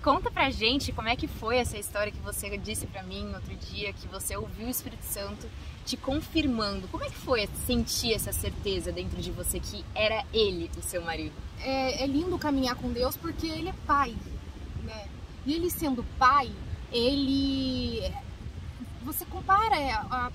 conta pra gente como é que foi essa história que você disse pra mim outro dia, que você ouviu o Espírito Santo te confirmando. Como é que foi sentir essa certeza dentro de você que era ele, o seu marido? É lindo caminhar com Deus porque ele é pai, né? E ele sendo pai, você compara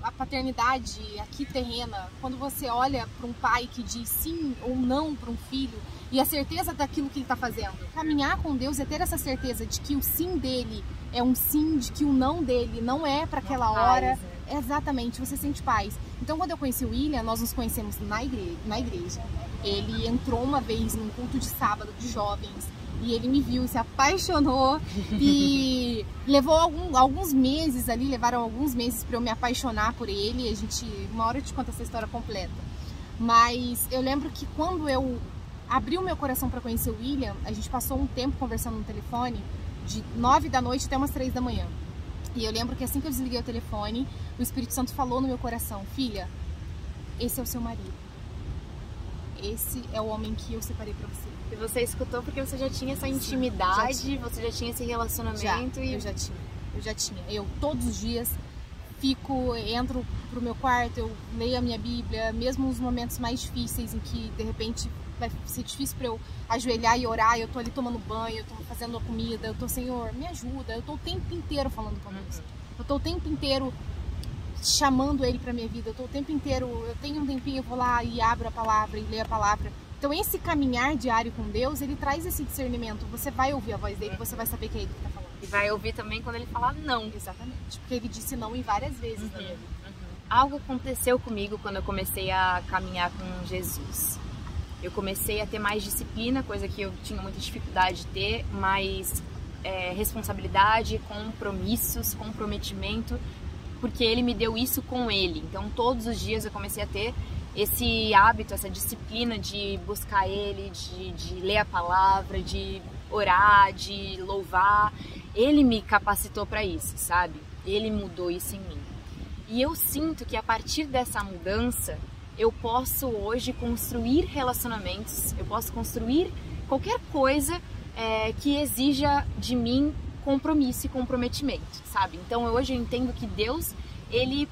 a paternidade aqui terrena, quando você olha para um pai que diz sim ou não para um filho e a certeza daquilo que ele está fazendo. Caminhar com Deus é ter essa certeza de que o sim dele é um sim, de que o não dele não é para aquela hora. Exatamente, você sente paz. Então, quando eu conheci o William, nós nos conhecemos na igreja. Ele entrou uma vez num culto de sábado de jovens e ele me viu, se apaixonou e levou alguns meses ali, levaram alguns meses para eu me apaixonar por ele. Uma hora eu te conto essa história completa. Mas eu lembro que quando eu abri o meu coração para conhecer o William, a gente passou um tempo conversando no telefone, de 9 da noite até umas 3 da manhã. E eu lembro que assim que eu desliguei o telefone, o Espírito Santo falou no meu coração: filha, esse é o seu marido. Esse é o homem que eu separei pra você. E você escutou porque você já tinha essa intimidade, você já tinha esse relacionamento? Eu já tinha. Eu todos os dias entro pro meu quarto, eu leio a minha Bíblia, mesmo nos momentos mais difíceis em que de repente vai ser difícil pra eu ajoelhar e orar, eu tô ali tomando banho, eu tô fazendo a comida, eu tô, Senhor, me ajuda, eu tô o tempo inteiro falando com Deus. Eu tô o tempo inteiro chamando Ele pra minha vida, eu tô o tempo inteiro, eu tenho um tempinho, eu vou lá e abro a palavra e leio a palavra. Então esse caminhar diário com Deus, ele traz esse discernimento. Você vai ouvir a voz dele, você vai saber que é ele que tá falando. E vai ouvir também quando ele falar não. Exatamente, porque ele disse não em várias vezes na minha vida. Algo aconteceu comigo quando eu comecei a caminhar com Jesus. Eu comecei a ter mais disciplina, coisa que eu tinha muita dificuldade de ter, mais responsabilidade, compromissos, comprometimento, porque ele me deu isso com ele. Então todos os dias eu comecei a ter esse hábito, essa disciplina de buscar ele, de ler a palavra, de orar, de louvar. Ele me capacitou para isso, sabe? Ele mudou isso em mim. E eu sinto que a partir dessa mudança, eu posso hoje construir relacionamentos, eu posso construir qualquer coisa que exija de mim compromisso e comprometimento, sabe? Então hoje eu entendo que Deus, ele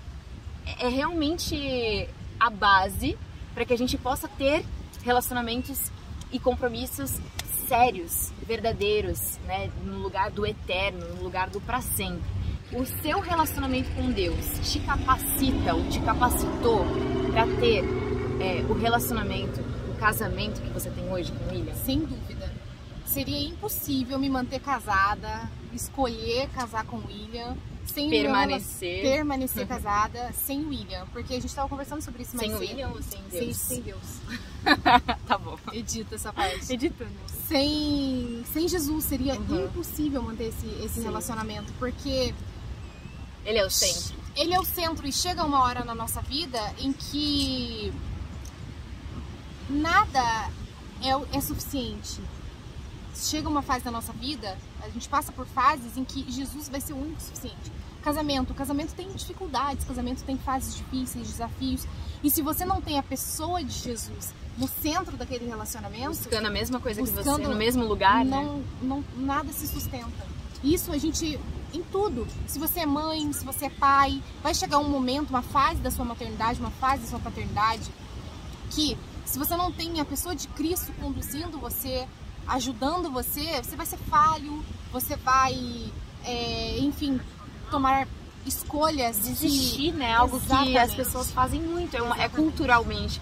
é realmente a base para que a gente possa ter relacionamentos e compromissos sérios, verdadeiros, né? No lugar do eterno, no lugar do para sempre. O seu relacionamento com Deus te capacita ou te capacitou para ter o relacionamento, o casamento que você tem hoje com o William? Sem dúvida. Seria impossível me manter casada, escolher casar com o William, sem permanecer casada sem o William. Porque a gente estava conversando sobre isso mais cedo. Sem o William ou sem Deus? Sem Deus. Tá bom. Edita essa parte. Editando. Sem Jesus seria impossível manter esse relacionamento, porque ele é o centro. Ele é o centro e chega uma hora na nossa vida em que nada é suficiente. Chega uma fase da nossa vida, a gente passa por fases em que Jesus vai ser o único suficiente. Casamento tem dificuldades, casamento tem fases difíceis, desafios. E se você não tem a pessoa de Jesus no centro daquele relacionamento, buscando a mesma coisa que você, no mesmo lugar, nada se sustenta. Isso a gente, em tudo. Se você é mãe, se você é pai, vai chegar um momento, uma fase da sua maternidade, uma fase da sua paternidade, que se você não tem a pessoa de Cristo conduzindo você, ajudando você, você vai ser falho, você vai, enfim, tomar escolhas, desistir, né? Algo que as pessoas fazem muito, culturalmente,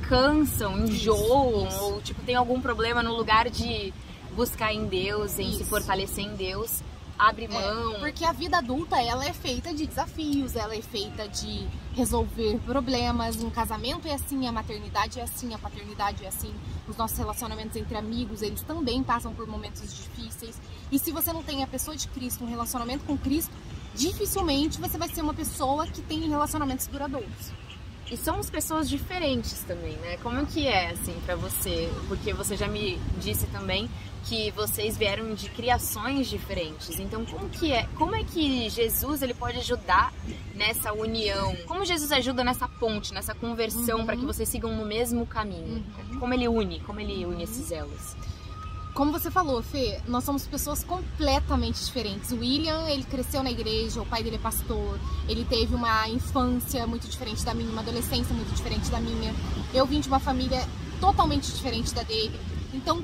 cansam, enjoam, ou tipo, tem algum problema no lugar de buscar em Deus, em se fortalecer em Deus, abre mão. Porque a vida adulta, ela é feita de desafios, ela é feita de resolver problemas. Um casamento é assim, a maternidade é assim, a paternidade é assim. Os nossos relacionamentos entre amigos, eles também passam por momentos difíceis. E se você não tem a pessoa de Cristo, um relacionamento com Cristo, dificilmente você vai ser uma pessoa que tem relacionamentos duradouros. E somos pessoas diferentes também, né? Como que é, assim, pra você? Porque você já me disse também que vocês vieram de criações diferentes. Então, como é que Jesus, ele pode ajudar nessa união? Como Jesus ajuda nessa ponte, nessa conversão, para que vocês sigam no mesmo caminho? Como ele une esses elos? Como você falou, Fê, nós somos pessoas completamente diferentes. O William, ele cresceu na igreja, o pai dele é pastor, ele teve uma infância muito diferente da minha, uma adolescência muito diferente da minha. Eu vim de uma família totalmente diferente da dele. Então,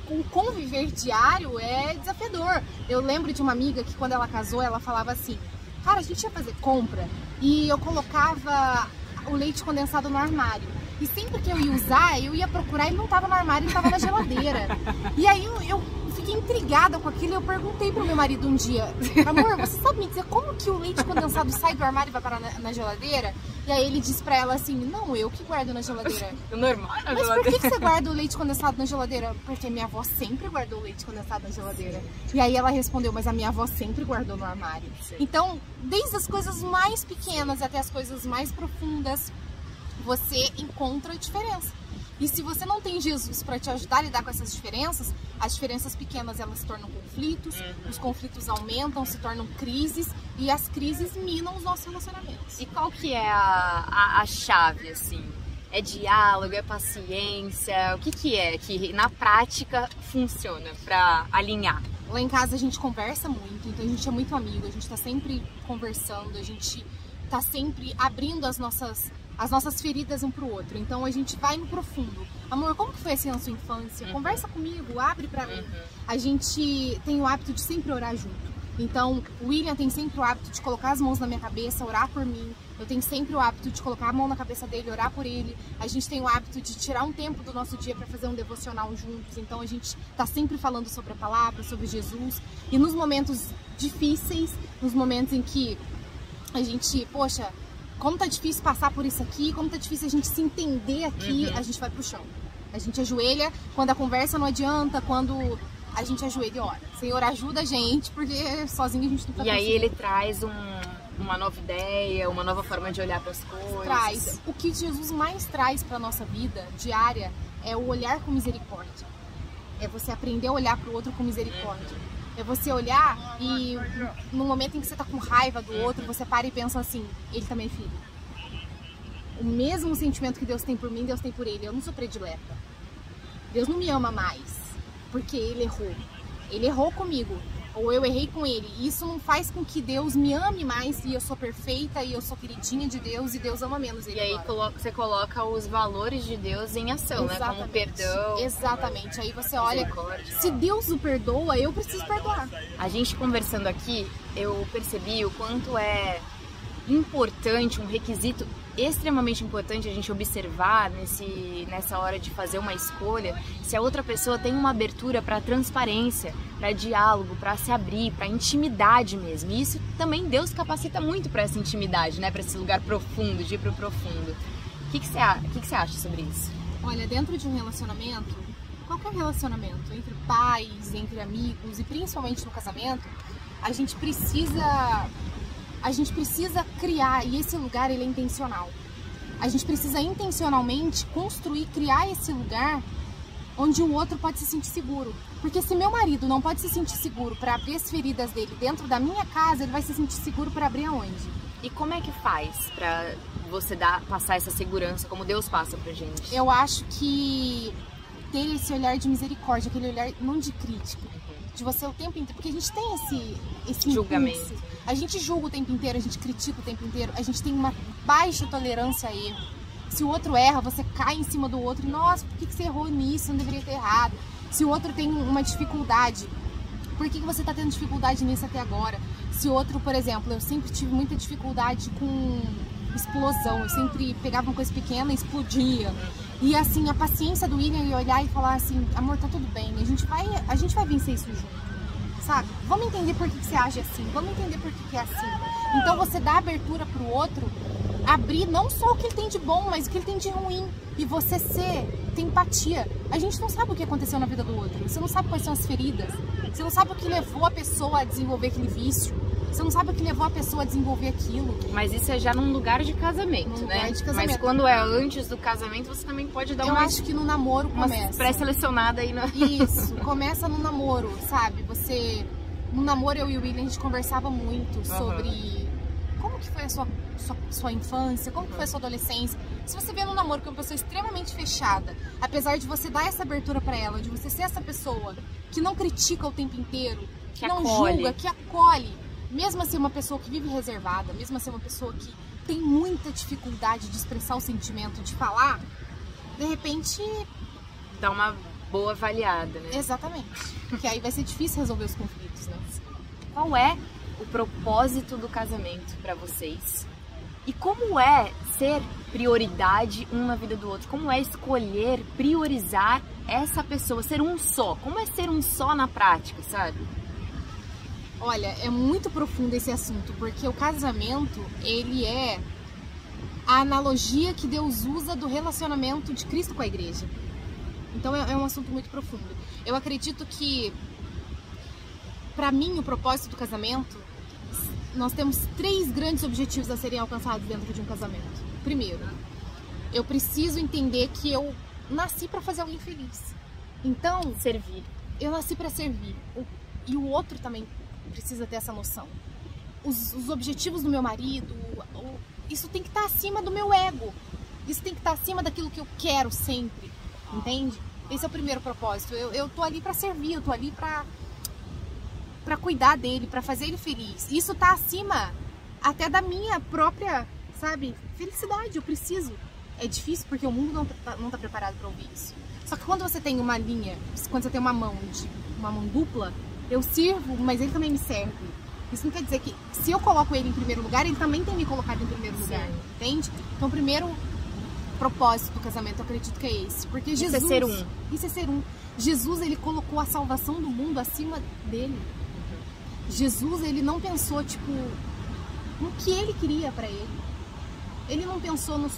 o conviver diário é desafiador. Eu lembro de uma amiga que quando ela casou, ela falava assim, cara, a gente ia fazer compra e eu colocava o leite condensado no armário. E sempre que eu ia usar, eu ia procurar e não tava no armário, ele tava na geladeira. E aí eu fiquei intrigada com aquilo e eu perguntei pro meu marido um dia, amor, você sabe me dizer como que o leite condensado sai do armário e vai parar na geladeira? E aí ele disse pra ela assim, não, eu que guardo na geladeira. Normal na Mas geladeira. por que você guarda o leite condensado na geladeira? Porque minha avó sempre guardou o leite condensado na geladeira. E aí ela respondeu, mas a minha avó sempre guardou no armário. Então, desde as coisas mais pequenas até as coisas mais profundas, você encontra a diferença. E se você não tem Jesus para te ajudar a lidar com essas diferenças, as diferenças pequenas elas se tornam conflitos, os conflitos aumentam, se tornam crises e as crises minam os nossos relacionamentos. E qual que é a chave, assim? É diálogo, é paciência? O que é que na prática funciona para alinhar? Lá em casa a gente conversa muito, então a gente é muito amigo, a gente tá sempre conversando, a gente tá sempre abrindo as nossas feridas um pro outro. Então a gente vai no profundo. Amor, como que foi assim na sua infância? Conversa comigo, abre pra mim. A gente tem o hábito de sempre orar junto. Então, o William tem sempre o hábito de colocar as mãos na minha cabeça, orar por mim. Eu tenho sempre o hábito de colocar a mão na cabeça dele, orar por ele. A gente tem o hábito de tirar um tempo do nosso dia para fazer um devocional juntos. Então, a gente tá sempre falando sobre a palavra, sobre Jesus. E nos momentos difíceis, nos momentos em que a gente, poxa, como tá difícil passar por isso aqui, como tá difícil a gente se entender aqui, a gente vai pro chão. A gente ajoelha, quando a conversa não adianta, quando a gente ajoelha e ora. Senhor, ajuda a gente, porque sozinho a gente não tá conseguindo. E aí ele traz uma nova ideia, uma nova forma de olhar para as coisas. Traz. O que Jesus mais traz pra nossa vida diária é o olhar com misericórdia. É você aprender a olhar pro outro com misericórdia. É você olhar e no momento em que você tá com raiva do outro, você para e pensa assim, ele também é filho. O mesmo sentimento que Deus tem por mim, Deus tem por ele. Eu não sou predileta. Deus não me ama mais, porque ele errou. Ele errou comigo, ou eu errei com ele. Isso não faz com que Deus me ame mais e eu sou perfeita e eu sou queridinha de Deus e Deus ama menos ele. E aí você coloca os valores de Deus em ação, né? Como perdão. Exatamente. Aí você olha, se Deus o perdoa, eu preciso perdoar. A gente conversando aqui, eu percebi o quanto é importante, um requisito extremamente importante a gente observar nessa hora de fazer uma escolha, se a outra pessoa tem uma abertura para transparência, para diálogo, para se abrir, para intimidade mesmo. E isso também Deus capacita muito para essa intimidade, né? Para esse lugar profundo, de ir pro profundo. O que você acha sobre isso? Olha, dentro de um relacionamento, qualquer relacionamento, entre pais, entre amigos e principalmente no casamento, a gente precisa criar, e esse lugar ele é intencional. A gente precisa intencionalmente construir, criar esse lugar onde o outro pode se sentir seguro. Porque se meu marido não pode se sentir seguro para abrir as feridas dele dentro da minha casa, ele vai se sentir seguro para abrir aonde? E como é que faz para você passar essa segurança, como Deus passa pra gente? Eu acho que ter esse olhar de misericórdia, aquele olhar não de crítica, de você o tempo inteiro, porque a gente tem esse julgamento. Impulso. A gente julga o tempo inteiro, a gente critica o tempo inteiro, a gente tem uma baixa tolerância a erro. Se o outro erra, você cai em cima do outro, nossa, por que você errou nisso? Não deveria ter errado. Se o outro tem uma dificuldade, por que você está tendo dificuldade nisso até agora? Se o outro, por exemplo, eu sempre tive muita dificuldade com explosão, eu sempre pegava uma coisa pequena e explodia. E assim, a paciência do William ia olhar e falar assim, amor, tá tudo bem, a gente vai vencer isso junto. Sabe? Vamos entender por que você age assim, vamos entender por que é assim. Então você dá abertura pro outro, abrir não só o que ele tem de bom, mas o que ele tem de ruim. E você ter empatia. A gente não sabe o que aconteceu na vida do outro, você não sabe quais são as feridas, você não sabe o que levou a pessoa a desenvolver aquele vício, você não sabe o que levou a pessoa a desenvolver aquilo. Mas isso é já num lugar de casamento, né? Lugar de casamento. Mas quando é antes do casamento, você também pode dar Eu acho que no namoro começa. Pré-selecionada aí. Isso, começa no namoro, sabe? No namoro, eu e o William, a gente conversava muito sobre como que foi a sua sua infância, como que foi a sua adolescência. Se você vê no namoro que é uma pessoa extremamente fechada, apesar de você dar essa abertura pra ela, de você ser essa pessoa que não critica o tempo inteiro, que não julga, que acolhe, mesmo assim uma pessoa que vive reservada, mesmo assim uma pessoa que tem muita dificuldade de expressar o sentimento, de falar, de repente... Dá uma boa avaliada, né? Exatamente. Porque aí vai ser difícil resolver os conflitos, né? Qual é o propósito do casamento pra vocês? E como é ser prioridade um na vida do outro? Como é escolher, priorizar essa pessoa, ser um só? Como é ser um só na prática, sabe? Olha, é muito profundo esse assunto, porque o casamento, ele é a analogia que Deus usa do relacionamento de Cristo com a igreja. Então é um assunto muito profundo. Eu acredito que, para mim, o propósito do casamento, nós temos 3 grandes objetivos a serem alcançados dentro de um casamento. Primeiro, eu preciso entender que eu nasci para fazer alguém feliz. Então, servir. Eu nasci para servir. E o outro também precisa ter essa noção. Os objetivos do meu marido, isso tem que estar acima do meu ego. Isso tem que estar acima daquilo que eu quero sempre. Entende? Esse é o primeiro propósito. Eu tô ali para servir, eu tô ali para cuidar dele, para fazer ele feliz. Isso tá acima até da minha própria, sabe, felicidade. Eu preciso. É difícil porque o mundo não tá preparado para ouvir isso. Só que quando você tem uma linha, quando você tem uma mão dupla, eu sirvo, mas ele também me serve. Isso não quer dizer que se eu coloco ele em primeiro lugar, ele também tem me colocado em primeiro lugar, entende? Então, o primeiro propósito do casamento, eu acredito que é esse. Porque Jesus... Isso é ser um. Isso é ser um. Jesus, ele colocou a salvação do mundo acima dele. Jesus, ele não pensou, tipo, no que ele queria pra ele. Ele não pensou nos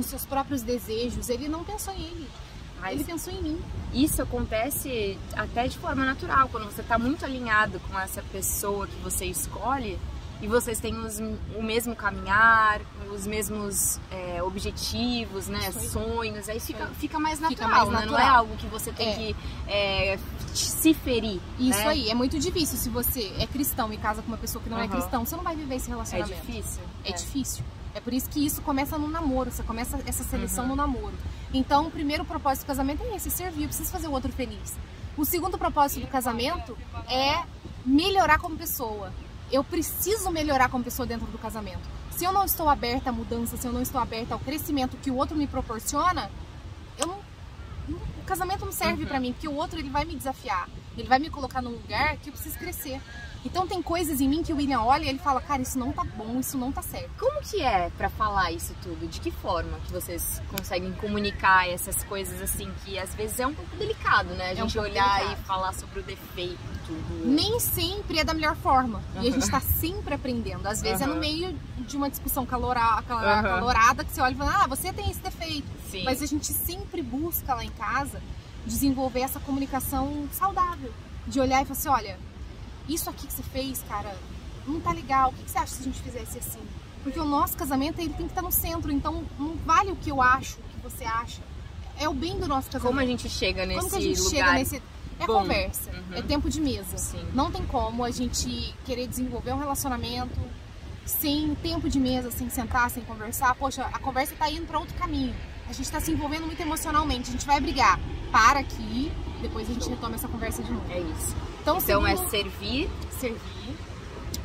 seus próprios desejos. Ele não pensou em ele. Mas ele pensou em mim. Isso acontece até de forma natural, quando você está muito alinhado com essa pessoa que você escolhe e vocês têm o mesmo caminhar, os mesmos objetivos, né, sonhos, aí fica mais natural, né? Não é algo que você tem que se ferir. Isso, né? Aí, é muito difícil. Se você é cristão e casa com uma pessoa que não é cristão, você não vai viver esse relacionamento. É difícil. É difícil. É por isso que isso começa no namoro, você começa essa seleção no namoro. Então, o primeiro propósito do casamento é esse, servir, eu preciso fazer o outro feliz. O segundo propósito do casamento é melhorar como pessoa. Eu preciso melhorar como pessoa dentro do casamento. Se eu não estou aberta à mudança, se eu não estou aberta ao crescimento que o outro me proporciona, o casamento não serve pra mim, porque o outro ele vai me desafiar. Ele vai me colocar num lugar que eu preciso crescer. Então tem coisas em mim que o William olha e ele fala, cara, isso não tá bom, isso não tá certo. Como que é pra falar isso tudo? De que forma que vocês conseguem comunicar essas coisas assim, que às vezes é um pouco delicado, né? A gente olhar e falar sobre o defeito, tudo. Nem sempre é da melhor forma. E a gente tá sempre aprendendo. Às vezes é no meio de uma discussão calorada que você olha e fala, você tem esse defeito. Sim. Mas a gente sempre busca lá em casa desenvolver essa comunicação saudável. De olhar e falar assim, olha, isso aqui que você fez, cara, não tá legal. O que você acha se a gente fizesse assim? Porque o nosso casamento, ele tem que estar no centro. Então, não vale o que eu acho, o que você acha. É o bem do nosso casamento. Como a gente chega nesse lugar? Como que a gente chega nesse... É bom. Conversa, é tempo de mesa. Sim. Não tem como a gente querer desenvolver um relacionamento sem tempo de mesa, sem sentar, sem conversar. Poxa, a conversa tá indo para outro caminho. A gente tá se envolvendo muito emocionalmente. A gente vai brigar. Para aqui, depois a gente retoma essa conversa de novo. É isso. Então é servir,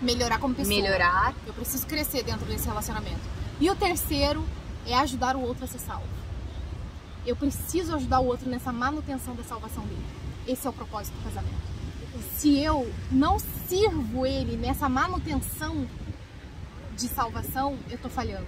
melhorar como pessoa. Melhorar. Eu preciso crescer dentro desse relacionamento. E o terceiro é ajudar o outro a ser salvo. Eu preciso ajudar o outro nessa manutenção da salvação dele. Esse é o propósito do casamento. Se eu não sirvo ele nessa manutenção de salvação, eu tô falhando.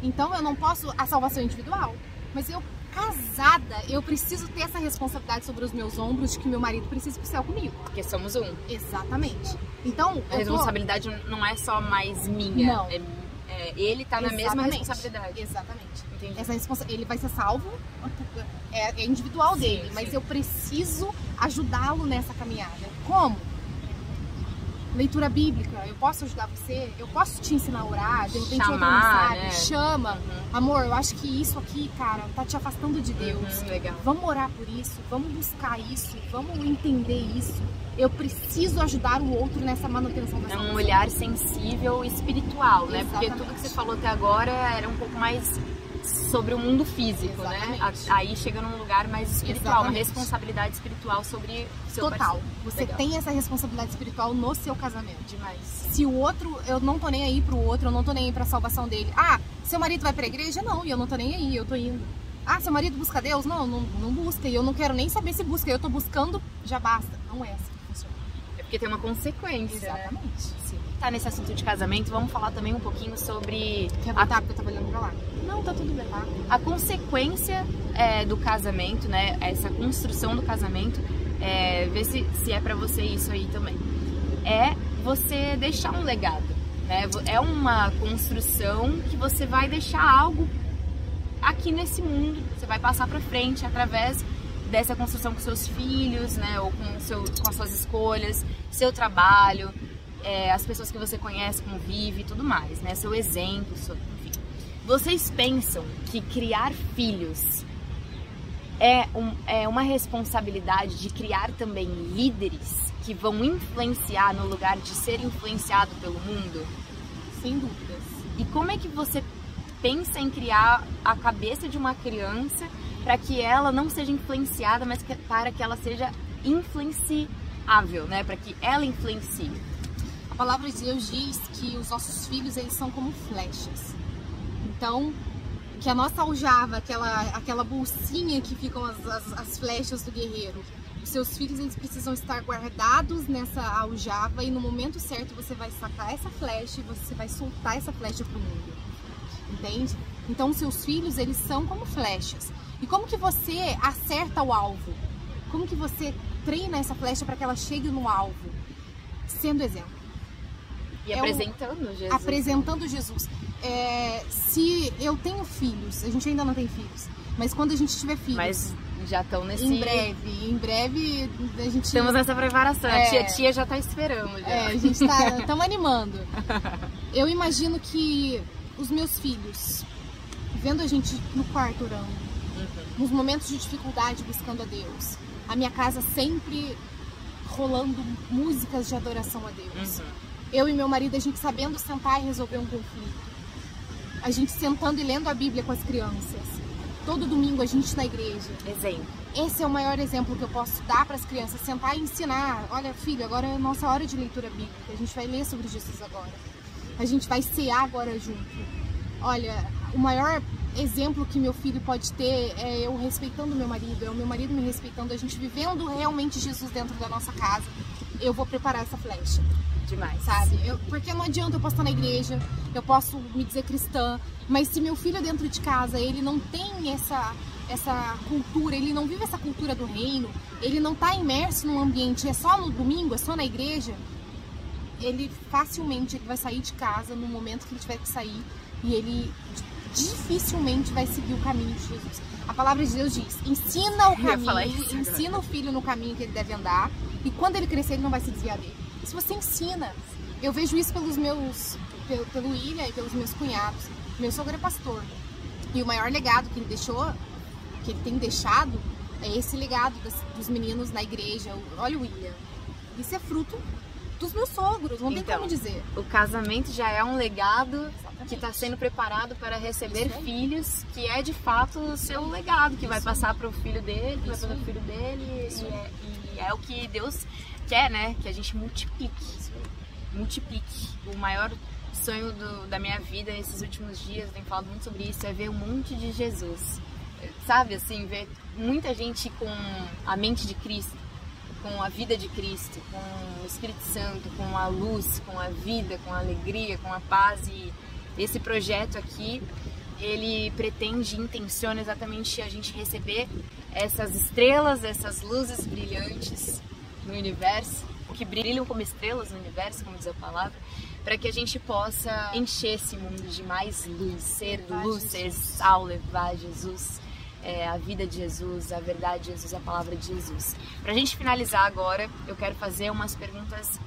Então eu não posso a salvação individual, mas eu casada, eu preciso ter essa responsabilidade sobre os meus ombros de que meu marido precisa ir pro céu comigo. Porque somos um. Exatamente. Então, a responsabilidade não é só mais minha. Não. Ele tá na mesma responsabilidade. Exatamente. Entendi. Ele vai ser salvo, é individual dele, mas eu preciso ajudá-lo nessa caminhada. Como? leitura bíblica, eu posso ajudar você, eu posso te ensinar a orar, de repente outro não Chamar, sabe, né? chama. Amor, eu acho que isso aqui, cara, tá te afastando de Deus. Legal. Vamos orar por isso, vamos buscar isso, vamos entender isso. Eu preciso ajudar o outro nessa manutenção dessa É um relação. olhar sensível e espiritual, né? Porque Exatamente. tudo que você falou até agora era um pouco mais sobre o mundo físico, né? Exatamente. Aí chega num lugar mais espiritual, uma Exatamente. responsabilidade espiritual sobre o seu Total. parceiro. Você Legal. tem essa responsabilidade espiritual no seu casamento. Demais. Se o outro, eu não tô nem aí pro outro, eu não tô nem aí pra salvação dele. Ah, seu marido vai pra igreja? Não, e eu não tô nem aí, eu tô indo. Ah, seu marido busca Deus? Não, não busca, e eu não quero nem saber se busca, eu tô buscando, já basta. Não é assim que funciona. É porque tem uma consequência, Exatamente. né? Sim. Tá nesse assunto de casamento, vamos falar também um pouquinho sobre Quer botar porque eu tava olhando pra lá? Não, tá tudo bem. A consequência do casamento, né? Essa construção do casamento, ver se é pra você isso aí também. É você deixar um legado, né? É uma construção que você vai deixar algo aqui nesse mundo. Você vai passar pra frente através dessa construção com seus filhos, né? Ou com as suas escolhas, seu trabalho, as pessoas que você conhece, convive e tudo mais, né? Seu exemplo, enfim. Vocês pensam que criar filhos é uma responsabilidade de criar também líderes que vão influenciar no lugar de ser influenciado pelo mundo? Sem dúvidas. E como é que você pensa em criar a cabeça de uma criança para que ela não seja influenciada, mas para que ela seja influenciável, né? Para que ela influencie? A palavra de Deus diz que os nossos filhos, eles são como flechas. Então, que a nossa aljava, aquela bolsinha que ficam as flechas do guerreiro, os seus filhos, eles precisam estar guardados nessa aljava e no momento certo você vai sacar essa flecha e você vai soltar essa flecha pro mundo. Entende? Então, os seus filhos, eles são como flechas. E como que você acerta o alvo? Como que você treina essa flecha para que ela chegue no alvo? Sendo exemplo. E apresentando Jesus. Apresentando Jesus. Se eu tenho filhos, a gente ainda não tem filhos, mas quando a gente tiver filhos... Mas já estão nesse... Em breve a gente... Estamos nessa preparação, a tia já tá esperando. Já. A gente tá... Estamos animando. Eu imagino que os meus filhos, vendo a gente no quarto orando, nos momentos de dificuldade buscando a Deus, a minha casa sempre rolando músicas de adoração a Deus. Eu e meu marido, a gente sabendo sentar e resolver um conflito. A gente sentando e lendo a Bíblia com as crianças. Todo domingo a gente na igreja. Exemplo. Esse é o maior exemplo que eu posso dar para as crianças. Sentar e ensinar. Olha, filho, agora é a nossa hora de leitura bíblica. A gente vai ler sobre Jesus agora. A gente vai cear agora junto. Olha, o maior exemplo que meu filho pode ter é eu respeitando meu marido, é o meu marido me respeitando, a gente vivendo realmente Jesus dentro da nossa casa. Eu vou preparar essa flecha. Demais. Sabe? Porque não adianta eu posso estar na igreja, eu posso me dizer cristã, mas se meu filho dentro de casa, ele não tem essa cultura, ele não vive essa cultura do reino, ele não está imerso num ambiente, é só no domingo, é só na igreja, ele facilmente vai sair de casa no momento que ele tiver que sair e ele dificilmente vai seguir o caminho de Jesus. A palavra de Deus diz, ensina o caminho, ensina o filho no caminho que ele deve andar e quando ele crescer ele não vai se desviar dele. Se você ensina, eu vejo isso pelo William e pelos meus cunhados. Meu sogro é pastor. E o maior legado que ele tem deixado, é esse legado dos meninos na igreja. Olha o William. Isso é fruto dos meus sogros, não tem como dizer. O casamento já é um legado que está sendo preparado para receber filhos, que é de fato o seu legado, que vai passar para o filho dele, que vai para o filho dele. E é o que Deus quer, né? Que a gente multiplique. O maior sonho da minha vida nesses últimos dias, eu tenho falado muito sobre isso, é ver um monte de Jesus. Sabe, assim, ver muita gente com a mente de Cristo, com a vida de Cristo, com o Espírito Santo, com a luz, com a vida, com a alegria, com a paz. E esse projeto aqui, ele pretende e intenciona exatamente a gente receber essas estrelas, essas luzes brilhantes no universo, que brilham como estrelas no universo, como diz a palavra, para que a gente possa encher esse mundo de mais luz, ser luz, ser sal, levar Jesus, a vida de Jesus, a verdade de Jesus, a palavra de Jesus. Pra gente finalizar agora, eu quero fazer umas perguntas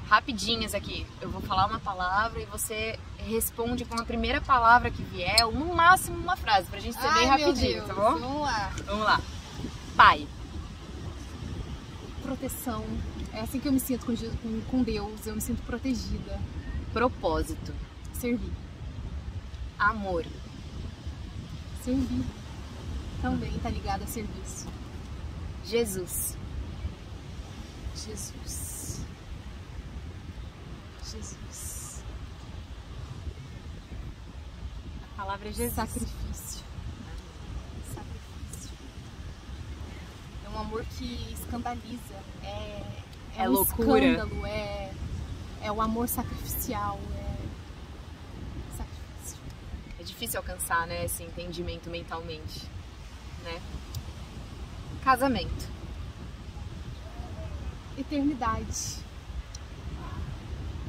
rapidinhas aqui. Eu vou falar uma palavra e você responde com a primeira palavra que vier, ou no máximo uma frase, pra gente ser bem rapidinho, tá bom? Vamos lá. Vamos lá. Pai. Proteção. É assim que eu me sinto com Deus, eu me sinto protegida. Propósito. Servir. Amor. Servir. Também tá ligado a serviço. Jesus. Jesus. Jesus. A palavra é Jesus. Sacrifício. Sacrifício. É um amor que escandaliza. É um loucura. Escândalo, é o amor sacrificial. Sacrifício. É difícil alcançar, né, esse entendimento mentalmente, né? Casamento. Eternidade.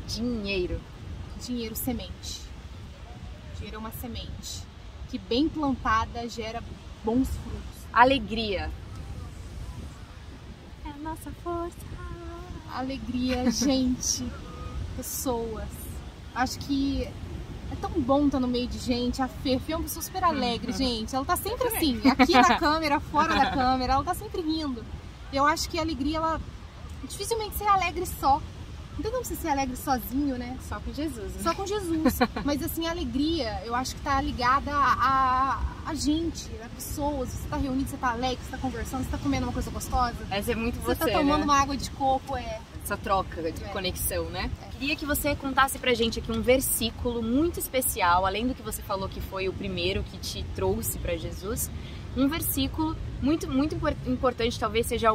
Dinheiro. Dinheiro, semente. Dinheiro é uma semente que, bem plantada, gera bons frutos. Alegria. É a nossa força. Alegria, gente, pessoas. Acho que é tão bom estar no meio de gente. A Fê é uma pessoa super alegre, gente. Ela tá sempre assim, aqui na câmera, fora da câmera, ela tá sempre rindo. Eu acho que a alegria, ela dificilmente ser alegre só. Não tem como você ser alegre sozinho, né? Só com Jesus, né? Só com Jesus. Mas assim, a alegria, eu acho que tá ligada a gente, a pessoas. Você tá reunido, você tá alegre, você tá conversando, você tá comendo uma coisa gostosa. Essa é muito você, tá tomando né? uma água de coco, Essa troca de conexão, né? Queria que você contasse pra gente aqui um versículo muito especial, além do que você falou que foi o primeiro que te trouxe pra Jesus. Um versículo muito importante, talvez seja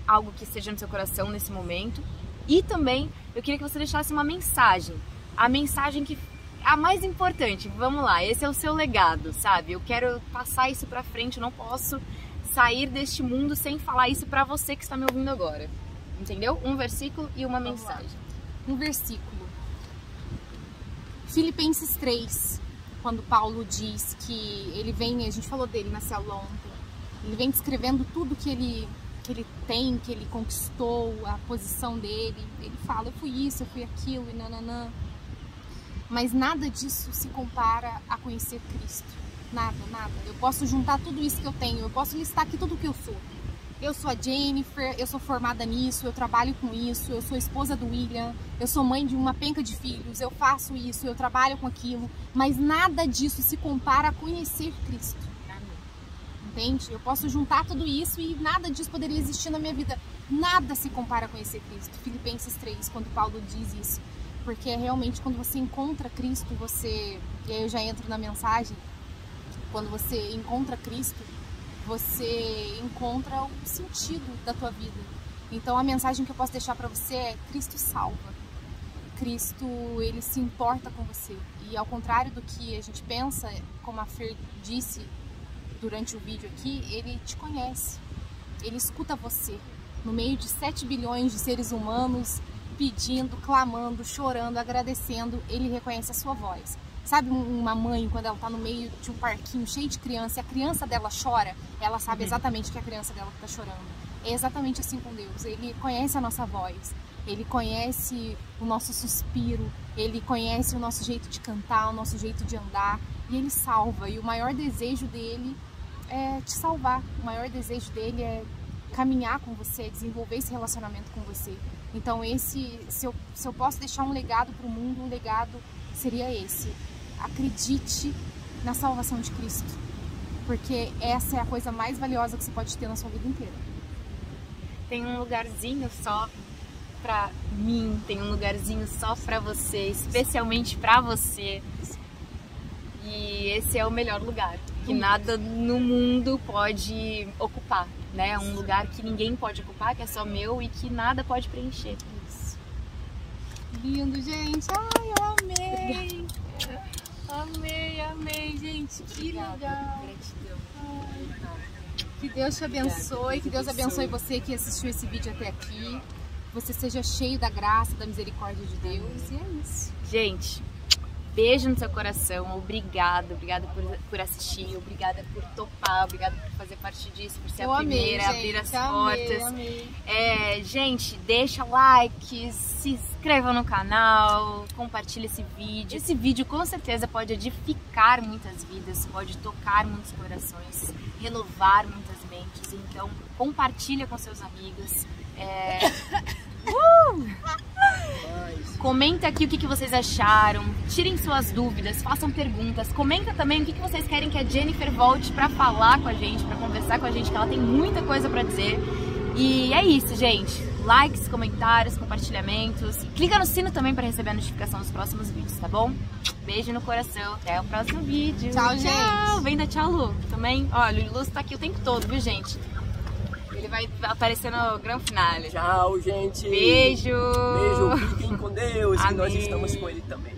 algo que esteja no seu coração nesse momento. E também eu queria que você deixasse uma mensagem. A mensagem que a mais importante. Vamos lá, esse é o seu legado, sabe? Eu quero passar isso pra frente, eu não posso sair deste mundo sem falar isso pra você que está me ouvindo agora. Entendeu? Um versículo e uma mensagem. Um versículo. Filipenses 3, quando Paulo diz que ele vem, a gente falou dele na célula ontem, ele vem descrevendo tudo que ele tem, que ele conquistou, a posição dele. Ele fala, eu fui isso, eu fui aquilo, e nananã. Mas nada disso se compara a conhecer Cristo. Nada, nada. Eu posso juntar tudo isso que eu tenho, eu posso listar aqui tudo o que eu sou. Eu sou a Jennifer, eu sou formada nisso, eu trabalho com isso, eu sou esposa do William, eu sou mãe de uma penca de filhos, eu faço isso, eu trabalho com aquilo. Mas nada disso se compara a conhecer Cristo. Entende? Eu posso juntar tudo isso e nada disso poderia existir na minha vida. Nada se compara a conhecer Cristo. Filipenses 3, quando Paulo diz isso. Porque é realmente quando você encontra Cristo, e aí eu já entro na mensagem, quando você encontra Cristo, você encontra o sentido da tua vida. Então a mensagem que eu posso deixar para você é: Cristo salva. Cristo, ele se importa com você. E ao contrário do que a gente pensa, como a Fer disse durante o vídeo aqui, ele te conhece, ele escuta você, no meio de 7 bilhões de seres humanos, pedindo, clamando, chorando, agradecendo, ele reconhece a sua voz. Sabe uma mãe, quando ela está no meio de um parquinho cheio de criança, e a criança dela chora, ela sabe exatamente que é a criança dela que está chorando. É exatamente assim com Deus, ele conhece a nossa voz, ele conhece o nosso suspiro, ele conhece o nosso jeito de cantar, o nosso jeito de andar, e ele salva. E o maior desejo dele é te salvar. O maior desejo dele é caminhar com você, desenvolver esse relacionamento com você. Então se eu posso deixar um legado para o mundo, um legado seria esse. Acredite na salvação de Cristo, porque essa é a coisa mais valiosa que você pode ter na sua vida inteira. Tem um lugarzinho só pra mim, tem um lugarzinho só pra você, especialmente pra você. E esse é o melhor lugar, que nada no mundo pode ocupar, né? Um lugar que ninguém pode ocupar, que é só meu e que nada pode preencher. Isso. Lindo, gente. Ai, eu amei. Amei, gente. Que legal. Gratidão. Que Deus te abençoe, que Deus abençoe você que assistiu esse vídeo até aqui. Você seja cheio da graça, da misericórdia de Deus. E é isso. Gente, beijo no seu coração, obrigada por assistir, obrigada por topar, obrigada por fazer parte disso, por ser a primeira a abrir as portas. Amei. Gente, deixa like, se inscreva no canal, compartilha esse vídeo. Esse vídeo com certeza pode edificar muitas vidas, pode tocar muitos corações, renovar muitas mentes, então compartilha com seus amigos. Comenta aqui o que vocês acharam, tirem suas dúvidas, façam perguntas, comenta também o que vocês querem que a Jennifer volte pra falar com a gente, pra conversar com a gente, que ela tem muita coisa pra dizer. E é isso, gente. Likes, comentários, compartilhamentos. Clica no sino também pra receber a notificação dos próximos vídeos, tá bom? Beijo no coração, até o próximo vídeo. Tchau, gente. Vem dar tchau, Lu. Também, olha, o Lu tá aqui o tempo todo, viu, gente? Ele vai aparecer no grande finale. Tchau, gente. Beijo. Beijo, fiquem com Deus. Amém. Que nós estamos com ele também.